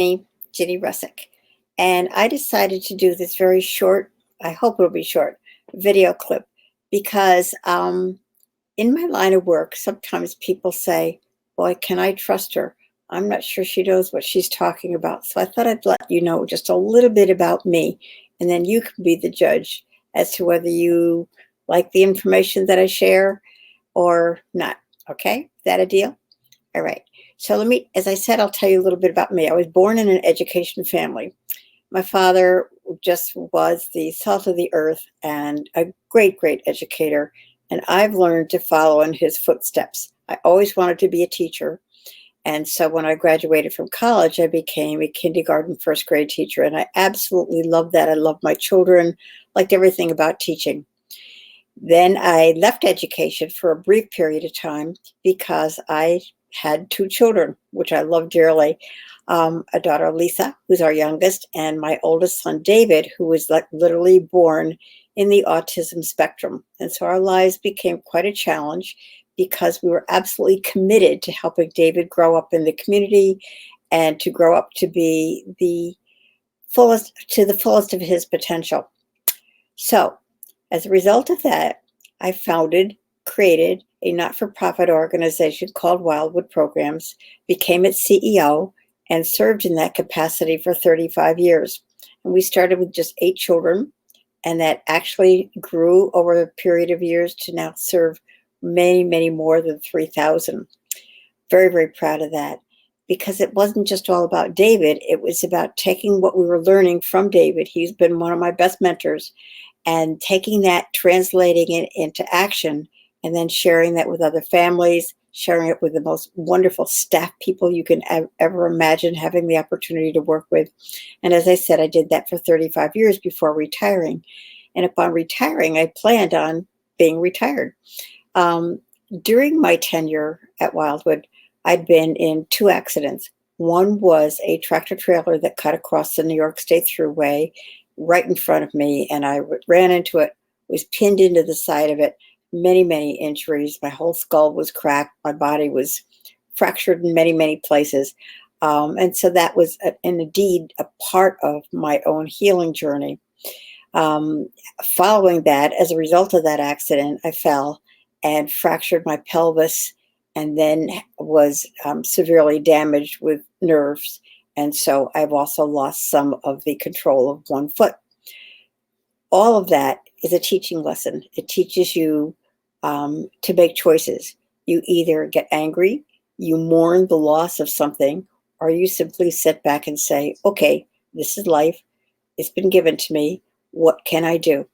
Ginny Russick. And I decided to do this very short, I hope it'll be short, video clip because in my line of work, sometimes people say, boy, can I trust her? I'm not sure she knows what she's talking about. So I thought I'd let you know just a little bit about me, and then you can be the judge as to whether you like the information that I share or not. Okay? Is that a deal? All right. So as I said, I'll tell you a little bit about me. I was born in an education family. My father just was the salt of the earth and a great, great educator. And I've learned to follow in his footsteps. I always wanted to be a teacher. And so when I graduated from college, I became a kindergarten, first grade teacher. And I absolutely loved that. I loved my children, liked everything about teaching. Then I left education for a brief period of time because I had two children, which I love dearly. A daughter, Lisa, who's our youngest, and my oldest son, David, who was literally born in the autism spectrum. And so our lives became quite a challenge because we were absolutely committed to helping David grow up in the community and to grow up to be the fullest of his potential. So as a result of that, I created a not-for-profit organization called Wildwood Programs, became its CEO, and served in that capacity for 35 years. And we started with just 8 children, and that actually grew over a period of years to now serve many, many more than 3,000. Very, very proud of that, because it wasn't just all about David. It was about taking what we were learning from David. He's been one of my best mentors, and taking that, translating it into action, and then sharing that with other families, sharing it with the most wonderful staff people you can ever imagine having the opportunity to work with. And as I said, I did that for 35 years before retiring. And upon retiring, I planned on being retired. During my tenure at Wildwood, I'd been in 2 accidents. One was a tractor trailer that cut across the New York State Thruway right in front of me, and I ran into it, was pinned into the side of it, many, many injuries. My whole skull was cracked. My body was fractured in many, many places. And so that was, indeed, a part of my own healing journey. Following that, as a result of that accident, I fell and fractured my pelvis, and then was severely damaged with nerves. And so I've also lost some of the control of one foot. All of that is a teaching lesson. It teaches you to make choices. You either get angry, you mourn the loss of something, or you simply sit back and say, okay, this is life. It's been given to me. What can I do?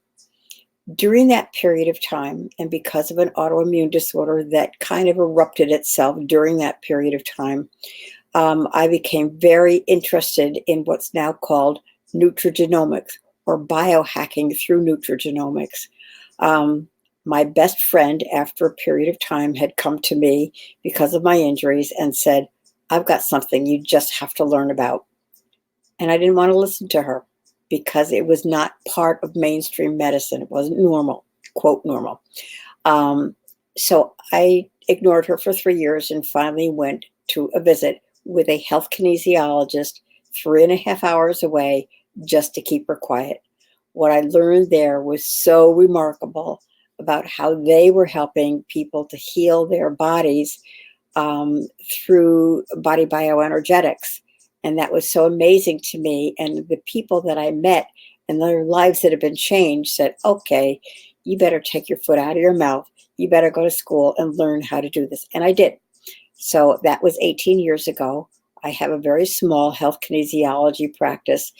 During that period of time, and because of an autoimmune disorder that kind of erupted itself during that period of time, I became very interested in what's now called nutrigenomics, or biohacking through nutrigenomics. My best friend, after a period of time, had come to me because of my injuries and said, I've got something you just have to learn about. And I didn't want to listen to her because it was not part of mainstream medicine. It wasn't normal, quote normal. So I ignored her for 3 years and finally went to a visit with a health kinesiologist 3.5 hours away just to keep her quiet. What I learned there was so remarkable about how they were helping people to heal their bodies through body bioenergetics. And that was so amazing to me. And the people that I met and their lives that have been changed said, okay, you better take your foot out of your mouth. You better go to school and learn how to do this. And I did. So that was 18 years ago. I have a very small health kinesiology practice.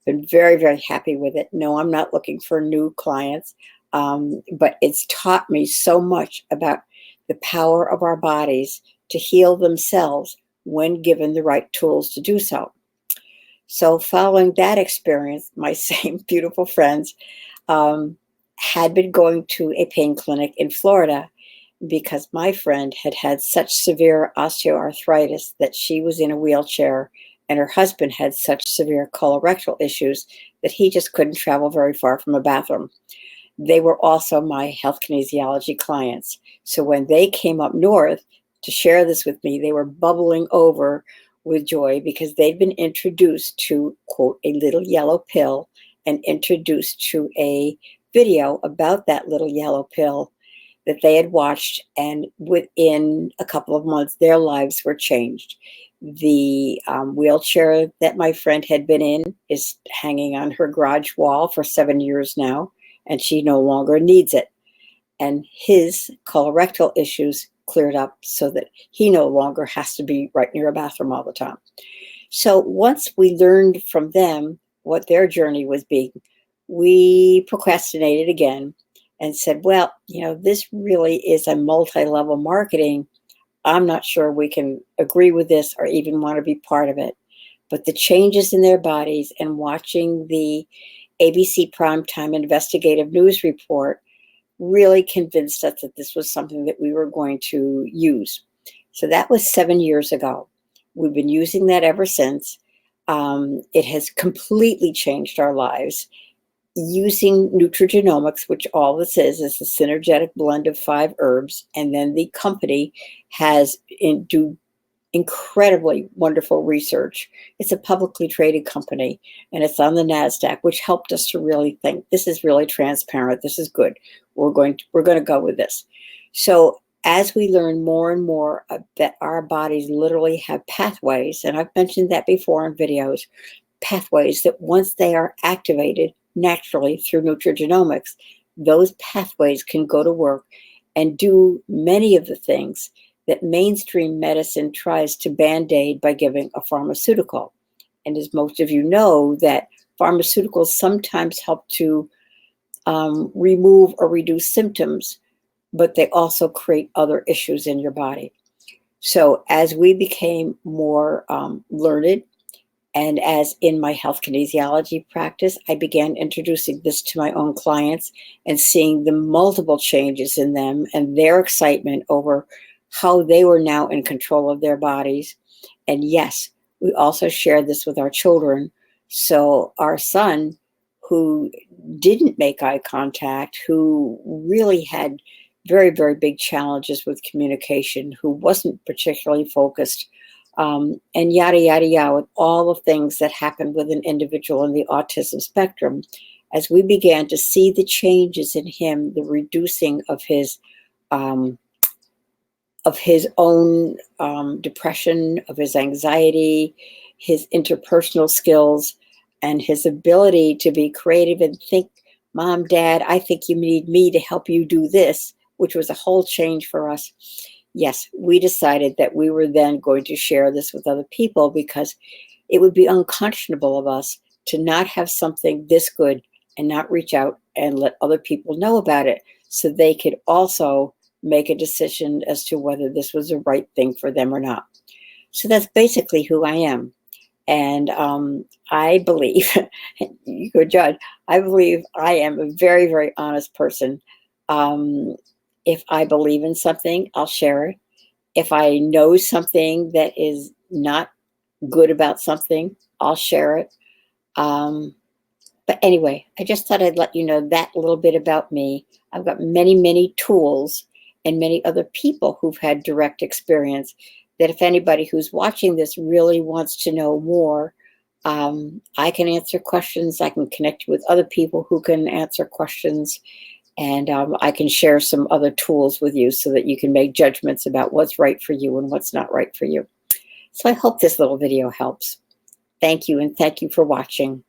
Been very, very happy with it. No, I'm not looking for new clients, but it's taught me so much about the power of our bodies to heal themselves when given the right tools to do so. So following that experience, my same beautiful friends had been going to a pain clinic in Florida because my friend had had such severe osteoarthritis that she was in a wheelchair, and her husband had such severe colorectal issues that he just couldn't travel very far from a bathroom. They were also my health kinesiology clients. So when they came up north to share this with me, they were bubbling over with joy because they'd been introduced to, quote, a little yellow pill and introduced to a video about that little yellow pill that they had watched. And within a couple of months, their lives were changed. The wheelchair that my friend had been in is hanging on her garage wall for 7 years now, and she no longer needs it. And his colorectal issues cleared up so that he no longer has to be right near a bathroom all the time. So once we learned from them what their journey was being, we procrastinated again and said, well, this really is a multi-level marketing. I'm not sure we can agree with this or even want to be part of it. But the changes in their bodies and watching the ABC Primetime Investigative News Report really convinced us that this was something that we were going to use. So that was 7 years ago. We've been using that ever since. It has completely changed our lives. Using nutrigenomics, which all this is a synergetic blend of 5 herbs, and then the company has do incredibly wonderful research. It's a publicly traded company, and it's on the NASDAQ, which helped us to really think this is really transparent. This is good. We're going to go with this. So as we learn more and more that our bodies literally have pathways, and I've mentioned that before in videos, pathways that once they are activated naturally through nutrigenomics, those pathways can go to work and do many of the things that mainstream medicine tries to band-aid by giving a pharmaceutical. And as most of you know, that pharmaceuticals sometimes help to remove or reduce symptoms, but they also create other issues in your body. So as we became more learned, and as in my health kinesiology practice, I began introducing this to my own clients and seeing the multiple changes in them and their excitement over how they were now in control of their bodies. And yes, we also shared this with our children. So our son, who didn't make eye contact, who really had very, very big challenges with communication, who wasn't particularly focused, and yada, yada, yada, with all the things that happened with an individual in the autism spectrum, as we began to see the changes in him, the reducing of his own depression, of his anxiety, his interpersonal skills, and his ability to be creative and think, Mom, Dad, I think you need me to help you do this, which was a whole change for us. Yes, we decided that we were then going to share this with other people because it would be unconscionable of us to not have something this good and not reach out and let other people know about it so they could also make a decision as to whether this was the right thing for them or not. So that's basically who I am. And I believe, you could judge, I believe I am a very, very honest person. If I believe in something, I'll share it. If I know something that is not good about something, I'll share it. But anyway, I just thought I'd let you know that little bit about me. I've got many, many tools and many other people who've had direct experience that if anybody who's watching this really wants to know more, I can answer questions. I can connect you with other people who can answer questions. And I can share some other tools with you so that you can make judgments about what's right for you and what's not right for you. So I hope this little video helps. Thank you, and thank you for watching.